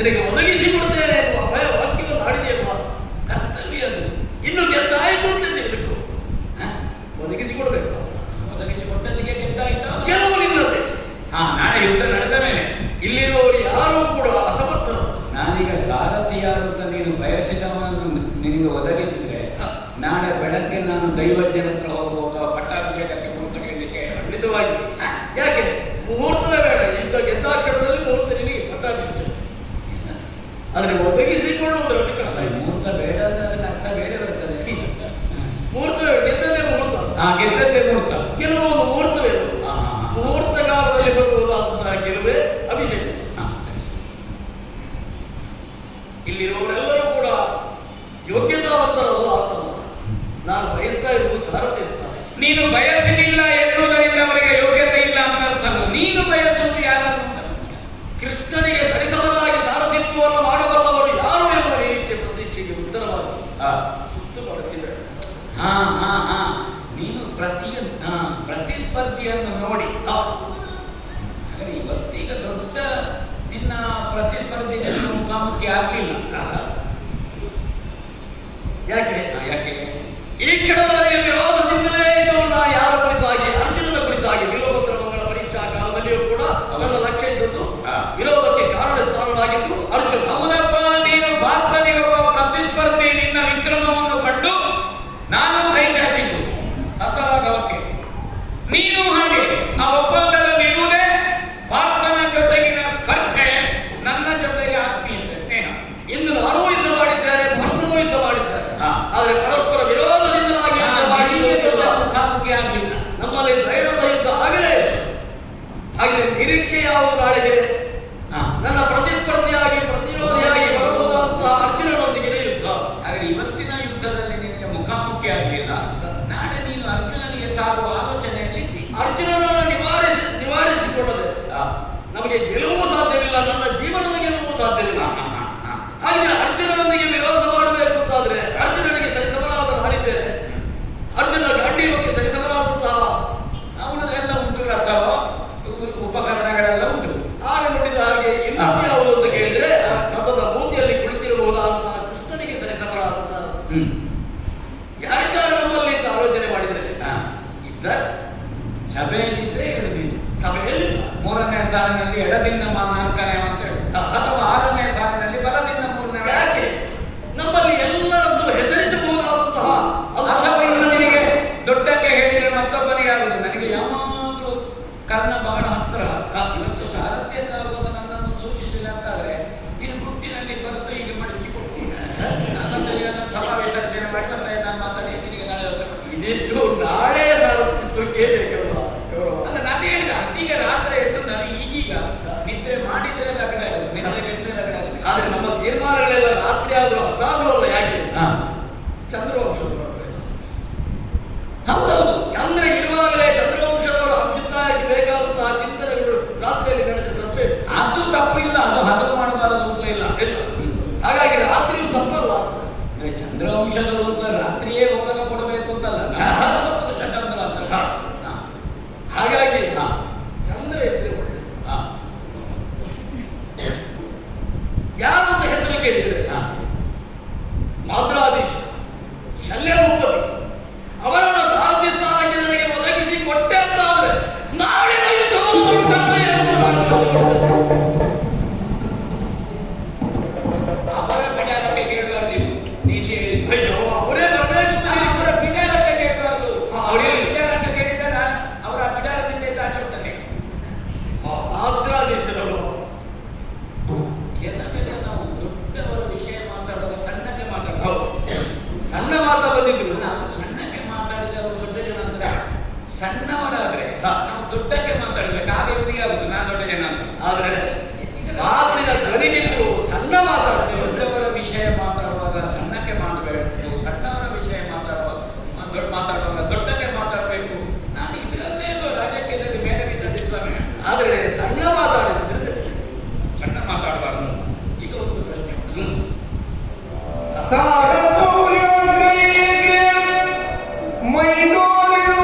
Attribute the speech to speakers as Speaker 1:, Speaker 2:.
Speaker 1: ನಿನಗೆ ಒದಗಿಸಿಕೊಡ್ತೇನೆ ಎನ್ನುವ ಭಯ ವಾಕ್ಯವನ್ನು ಆಡಿದೆಯಲ್ವಾ? ಕರ್ತವ್ಯ ಅದು. ಇನ್ನು ಗೆದ್ದಾಯಿತು ಅಂತ ತಿಳಿದುಕೋ. ಒದಗಿಸಿಕೊಡ್ಬೇಕು.
Speaker 2: ಒದಗಿಸಿಕೊಟ್ಟಲ್ಲಿಗೆ ಗೆದ್ದಾಯಿತು.
Speaker 1: ಕೆಲವು ನಿಲ್ಲದೆ
Speaker 2: ನಾಳೆ ಯುದ್ಧ ನಡೆದ ಮೇಲೆ
Speaker 1: ಇಲ್ಲಿರುವವರು ಯಾರೂ ಕೂಡ ಅಸಮರ್ಥರು.
Speaker 2: ನಾನೀಗ ಸಾರಥಿ ಯಾರು ಅಂತ ನೀನು ಬಯಸಿದವನನ್ನು ನಿನಗೆ ಒದಗಿಸಿದ್ರೆ ನಾಳೆ ಬೆಳಗ್ಗೆ ನಾನು ದೈವಜ್ಞರ ಹತ್ರ ಹೋಗುವಾಗ ಪಟ್ಟಾಭಿಷೇಕಕ್ಕೆ ಮುಹೂರ್ತ ಕೇಳಲಿಕ್ಕೆ
Speaker 1: ಖಂಡಿತವಾಗಿ. ಯಾಕೆ ಮುಹೂರ್ತವೇ ಬೇಡ. ಯುದ್ಧ ಗೆದ್ದಾಕ್ಷಣದಲ್ಲಿ ಮುಹೂರ್ತ ನಿನಗೆ ಪಟ್ಟಾಭಿಷೇಕ. ಆದರೆ ಒದಗಿಸಿಕೊಳ್ಳುವುದರಲ್ಲಿ
Speaker 2: ಮುಹೂರ್ತ ಬೇಡ ಅಂದ್ರೆ ಅದಕ್ಕೆ ಅರ್ಥ ಬೇರೆ ಬರ್ತದೆ.
Speaker 1: ಮುಹೂರ್ತ ಗೆದ್ದದೇ ಮುಹೂರ್ತ.
Speaker 2: ಗೆದ್ದದ್ದೇ ಮುಹೂರ್ತ.
Speaker 1: ಕೆಲವೊಂದು ಮುಹೂರ್ತವೇ ಮುಹೂರ್ತ ಕಾಲದಲ್ಲಿ ಬರುವುದಾದಂತಹ ಕೆಲವೇ ಅಭಿಷೇಕ. ಇಲ್ಲಿರುವವರೆಲ್ಲರೂ ಕೂಡ ಯೋಗ್ಯತಾವಂತರಲ್ಲ ಅಂತಲ್ಲ. ನಾನು ಬಯಸ್ತಾ ಇರುವುದು ಸಾರಥ್ಯ ಸ್ಥಾನ.
Speaker 2: ನೀನು ಬಯಸಲಿಲ್ಲ ಎನ್ನುವುದರಿಂದ ಅವರಿಗೆ ಯೋಗ್ಯತೆ ಇಲ್ಲ ಅಂತ ಅರ್ಥ. ನೀನು ಬಯಸುವುದು ಯಾರನ್ನು?
Speaker 1: ಕೃಷ್ಣನಿಗೆ ಸರಿಸಮನಾಗಿ ಸಾರಥಿತ್ವವನ್ನು ಮಾಡಬಲ್ಲವರು ಯಾರು ಎಂಬ ನಿರೀಕ್ಷೆ ಪ್ರತೀಕ್ಷೆಗೆ ಉತ್ತರವಾಗಿ ಸುತ್ತುಪಡಿಸಿದೆ.
Speaker 2: ನೀನು ಪ್ರತಿಸ್ಪರ್ಧಿಯನ್ನು ನೋಡಿ ಹಾಗಾದ್ರೆ ಇವತ್ತೀಗ ದೊಡ್ಡ ನಿನ್ನ ಪ್ರತಿಸ್ಪರ್ಧಿಗೆ ಮುಖಾಮುಖಿ ಆಗಲಿಲ್ಲ.
Speaker 1: ಯಾಕೆ
Speaker 2: ಯಾಕೆ
Speaker 1: ಈ ಕ್ಷಣದವರೆಗೆ ವಿರೋಧದಿಂದಲೇ ಇದ್ದವನ್ನ ಯಾರ ಕುರಿತಾಗಿ ಅರ್ಜುನನ ಕುರಿತಾಗಿ ವಿಲೋಪತ್ರಮಗಳ ಪರೀಕ್ಷಾ ಕಾಲದಲ್ಲಿಯೂ ಕೂಡ ನನ್ನ ಲಕ್ಷ್ಯ ಇದ್ದದ್ದು ವಿರೋಧಕ್ಕೆ ಕಾರಣ ಸ್ಥಾನವಾಗಿದ್ದು ಅರ್ಜುನ.
Speaker 2: ಹೌದಪ್ಪ, ನೀನು ಭಾರತನಿಗೆ ಒಬ್ಬ ಪ್ರತಿಸ್ಪರ್ಧಿ ನಿನ್ನ ವಿಕ್ರಮವನ್ನು ಕಂಡು ನಾನು ಕೈ ಚಾಚಿದ್ದು ಹಸ್ತಲಾಗವಕ್ಕೆ. ನೀನು ಹಾಗೆ ಆ ಒಪ್ಪಂದದಲ್ಲಿ ಇರುವುದೇ ಭಾರತನ ಜೊತೆಗಿನ ಸ್ಪರ್ಧೆ, ನನ್ನ ಜೊತೆಗೆ ಆತ್ಮೀಯತೆ ಸ್ನೇಹ.
Speaker 1: ಇನ್ನು ನಾನೂ ಯುದ್ಧ ಮಾಡಿದ್ದೇನೆ, ಭರ್ತನೂ ಯುದ್ಧ ಮಾಡಿದ್ದೇನೆ. ಆದರೆ ಪರಸ್ಪರ ವಿರೋಧದಿಂದಾಗಿ
Speaker 2: ಮುಖಾಮುಖಿ ಆಗಲಿಲ್ಲ.
Speaker 1: ನಮ್ಮಲ್ಲಿ ಧೈರ್ಯದ ಯುದ್ಧ ಆಗಲೇ. ಹಾಗೆ ನಿರೀಕ್ಷೆ ಯಾವುದು ನಾಳೆಗೆ ನನ್ನ ಪ್ರತಿಸ್ಪರ್ಧಿಯಾಗಿ ಪ್ರತಿರೋಧಿಯಾಗಿ ಬರಬಹುದಾದಂತಹ ಅರ್ಜುನನೊಂದಿಗೆ ಯುದ್ಧ.
Speaker 2: ಹಾಗೆ ಇವತ್ತಿನ ಯುದ್ಧದಲ್ಲಿ ನಿನಗೆ ಮುಖಾಮುಖಿ ಆಗಲಿಲ್ಲ. ನಾಳೆ ನೀನು ಅರ್ಜುನನಿಗೆ ತಾಗುವ ಆಲೋಚನೆಯಲ್ಲಿ
Speaker 1: ಅರ್ಜುನನನ್ನು ನಿವಾರಿಸಿಕೊಳ್ಳದೆ ನಮಗೆ ಗೆಲುವು ಸಾಧ್ಯವಿಲ್ಲ. ನನ್ನ ಜೀವನದ ಗೆಲುವು ಸಾಧ್ಯವಿಲ್ಲ. ಹಾಗೆ ಅರ್ಜುನನೊಂದಿಗೆ ವಿರೋಧ ಮಾಡಬೇಕು ಅಂತಾದ್ರೆ ಅರ್ಜುನನಿಗೆ ಸರಿಸಮನಾದ ನಾನಿದ್ದೇನೆ. ಅರ್ಜುನ ಗಾಂಡೀವಕ್ಕೆ ಸರಿಸಮನಾದಂತಹ
Speaker 2: ಅವನದೆಲ್ಲ ಉಂಟು, ಅಥವಾ ಉಪಕರಣಗಳೆಲ್ಲ ಉಂಟು.
Speaker 1: ಆಗ ನೋಡಿದ ಹಾಗೆ ಇನ್ನೊಂದು ಯಾವುದು ಅಂತ ಕೇಳಿದ್ರೆ ರಥದ ಮೂತಿಯಲ್ಲಿ ಕುಳಿತಿರಬಹುದಾದಂತಹ ಕೃಷ್ಣನಿಗೆ ಸರಿಸಮನಾದ ಸಾರ ಯಾರಿದ್ದಾರೆ ನಮ್ಮಲ್ಲಿ ಅಂತ ಆಲೋಚನೆ ಮಾಡಿದರೆ ಇದ್ದಾರೆ.
Speaker 2: ಸಭೆಯಲ್ಲಿದ್ರೆ ಹೇಳು ನೀನು.
Speaker 1: ಸಭೆಯಲ್ಲಿ
Speaker 2: 3ನೇ ಸಾಲಿನಲ್ಲಿ ಎಡದಿಂದ 4ನೇ ಅಂತ ಹೇಳಿ, ಅಥವಾ 6ನೇ ಸಾಲಿನಲ್ಲಿ ಬಲದಿಂದ 3ನೇ.
Speaker 1: ಯಾಕೆ ನಮ್ಮಲ್ಲಿ ಎಲ್ಲರದ್ದು ಹೆಸರಿಸಬಹುದಾದಂತಹ
Speaker 2: ಅಥವಾ ಇನ್ನು ನಿನಗೆ ದೊಡ್ಡಕ್ಕೆ ಹೇಳಿದ್ರೆ ಮತ್ತೊಬ್ಬನಿಗೆ ಆಗುದು. ನನಗೆ ಯಾವಾಗಲೂ ಕರ್ಣ ಬಹಳ ಹತ್ರ. ಇವತ್ತು ಸಾರಥ್ಯಕ್ಕಾಗುವಾಗ ನನ್ನನ್ನು ಸೂಚಿಸಿಲ್ಲ ಅಂತಾದ್ರೆ ನೀನು ಗುಟ್ಟಿನಲ್ಲಿ ಬರೆದು ಹೀಗೆ ಮಡಚಿಕೊಡ್ತೀನಿ. ನಾನಂತರಿಗೆಲ್ಲ ಸಭಾ ವಿಸರ್ಜನೆ ಮಾಡಿ ಮತ್ತೆ ನಾನು ಮಾತಾಡಿ ನಿನಗೆ ನಾಳೆ
Speaker 1: ಇದಿಷ್ಟು ನಾಳೆ ಸಾರಥ್ಯತ್ವಕ್ಕೆ ಬೇಕಲ್ಲ.
Speaker 2: ಅಲ್ಲ, ನಾನು ಹೇಳಿದ ಅದೀಗ ರಾತ್ರಿ ಎದ್ದು ನಾನು ಈಗೀಗ ನಿದ್ರೆ ಮಾಡಿದ್ರೆ ರಗಳೆ ಆಗುತ್ತೆ, ನಿದ್ರೆ ಕೆಟ್ಟರೆ ರಗಳೆ ಆಗುತ್ತೆ.
Speaker 1: ಆದ್ರೆ ನಮ್ಮ ತೀರ್ಮಾನಗಳೆಲ್ಲ ರಾತ್ರಿ ಆದ್ರೂ ಅಸಾಧು ಅಲ್ಲ. ಯಾಕೆ ಚಂದ್ರವಂಶದವರು
Speaker 2: ಹೌದೌದು.
Speaker 1: ಚಂದ್ರ ಇರುವಾಗಲೇ ಚಂದ್ರವಂಶದವರು ಅಭಿವೃದ್ಧಿಯಾಗಿ ಬೇಕಾದಂತಹ ಚಿಂತನೆಗಳು ರಾತ್ರಿಯಲ್ಲಿ ನಡೆದ ತಪ್ಪೇ.
Speaker 2: ಅದು ತಪ್ಪಿಲ್ಲ, ಅದು ಹಗಲು ಮಾಡಬಾರದು ಅಂತ ಇಲ್ಲ.
Speaker 1: ಹಾಗಾಗಿ ರಾತ್ರಿಯೂ ತಪ್ಪಲ್ಲ.
Speaker 2: ಚಂದ್ರವಂಶದವರು ಅಂತ ರಾತ್ರಿಯೇ ಹೋಗಲು ಕೊಡಬೇಕು ಅಂತಲ್ಲ, ಚಂದ್ರ ಅಂತ.
Speaker 1: ಹಾಗಾಗಿ ಚಂದ್ರ ಇದ್ರೆ ಯಾರು ಅಂತ ಹೆಸರು ಕೇಳಿದ್ರೆ ಮಾದ್ರಾಧೀಶ ಶಲ್ಯಭೂಪತಿ ಅವರನ್ನು ಸಾರಥಿ ಸ್ಥಾನಕ್ಕೆ ನನಗೆ ಒದಗಿಸಿ ಕೊಟ್ಟೆ ಅಂತ ಆದ್ರೆ ನಾಳಿನ ಯುದ್ಧವನ್ನು
Speaker 2: ಅವರ ವಿಚಾರಕ್ಕೆ ಕೇಳಬಾರ್ದು.
Speaker 1: ಅಯ್ಯೋ, ಅವರೇ ಬರಬೇಕು.
Speaker 2: ಅವರ ವಿಚಾರಕ್ಕೆ ಕೇಳಬಾರ್ದು.
Speaker 1: ಅವರೇ
Speaker 2: ವಿಚಾರಕ್ಕೆ ಕೇಳಿದ್ರೆ ಅವರ ವಿಚಾರದಿಂದ ಆಚರಿಸ್ತಾನೆ.
Speaker 1: ಮಾದ್ರಾಧೀಶರವರು
Speaker 2: ಎಲ್ಲವೇ ನಾವು ದೊಡ್ಡವರ ವಿಷಯ ಮಾತಾಡುವಾಗ ಸಣ್ಣಕ್ಕೆ ಮಾತಾಡೋದು.
Speaker 1: ಸಣ್ಣ ಮಾತಾಡೋದಿದ್ರು
Speaker 2: ನಾವು ಸಣ್ಣಕ್ಕೆ ಮಾತಾಡಿದ್ರೆ ಅವರು ದೊಡ್ಡ ಜನ ಅಂದ್ರೆ, ಸಣ್ಣವರಾದ್ರೆ ನಾವು ದೊಡ್ಡಕ್ಕೆ ಮಾತಾಡ್ಬೇಕು. ಹಾಗೆ ಇವರಿಗೆ ಆಗುದು ನಾನು ದೊಡ್ಡ ಜನ ಅಂತ.
Speaker 1: ಆದ್ರೆ ಮಾತಿನ ಧ್ವನಿಗಿದ್ರು ಸಣ್ಣ ಮಾತಾಡ್ತೀವಿ.
Speaker 2: ದೊಡ್ಡವರ ವಿಷಯ ಮಾತಾಡುವಾಗ ಸಣ್ಣಕ್ಕೆ ಮಾಡಬೇಕು, ಸಣ್ಣವರ ವಿಷಯ ಮಾತಾಡುವಾಗ ದೊಡ್ಡಕ್ಕೆ ಮಾತಾಡಬೇಕು. ನಾನು ಇದರಲ್ಲೇ ರಾಜಕೀಯದಲ್ಲಿ ಬೇರೆ ಬಿದ್ದದ್ದು ಸ್ವಾಮಿ.
Speaker 1: ಆದ್ರೆ ಸಣ್ಣ ಮಾತಾಡಿದ್ರೆ
Speaker 2: ಸಣ್ಣ ಮಾತಾಡಬಾರ್ದು. ಈಗ ಒಂದು ಪ್ರಶ್ನೆ.
Speaker 3: ಸಾರ ಮೈನೋ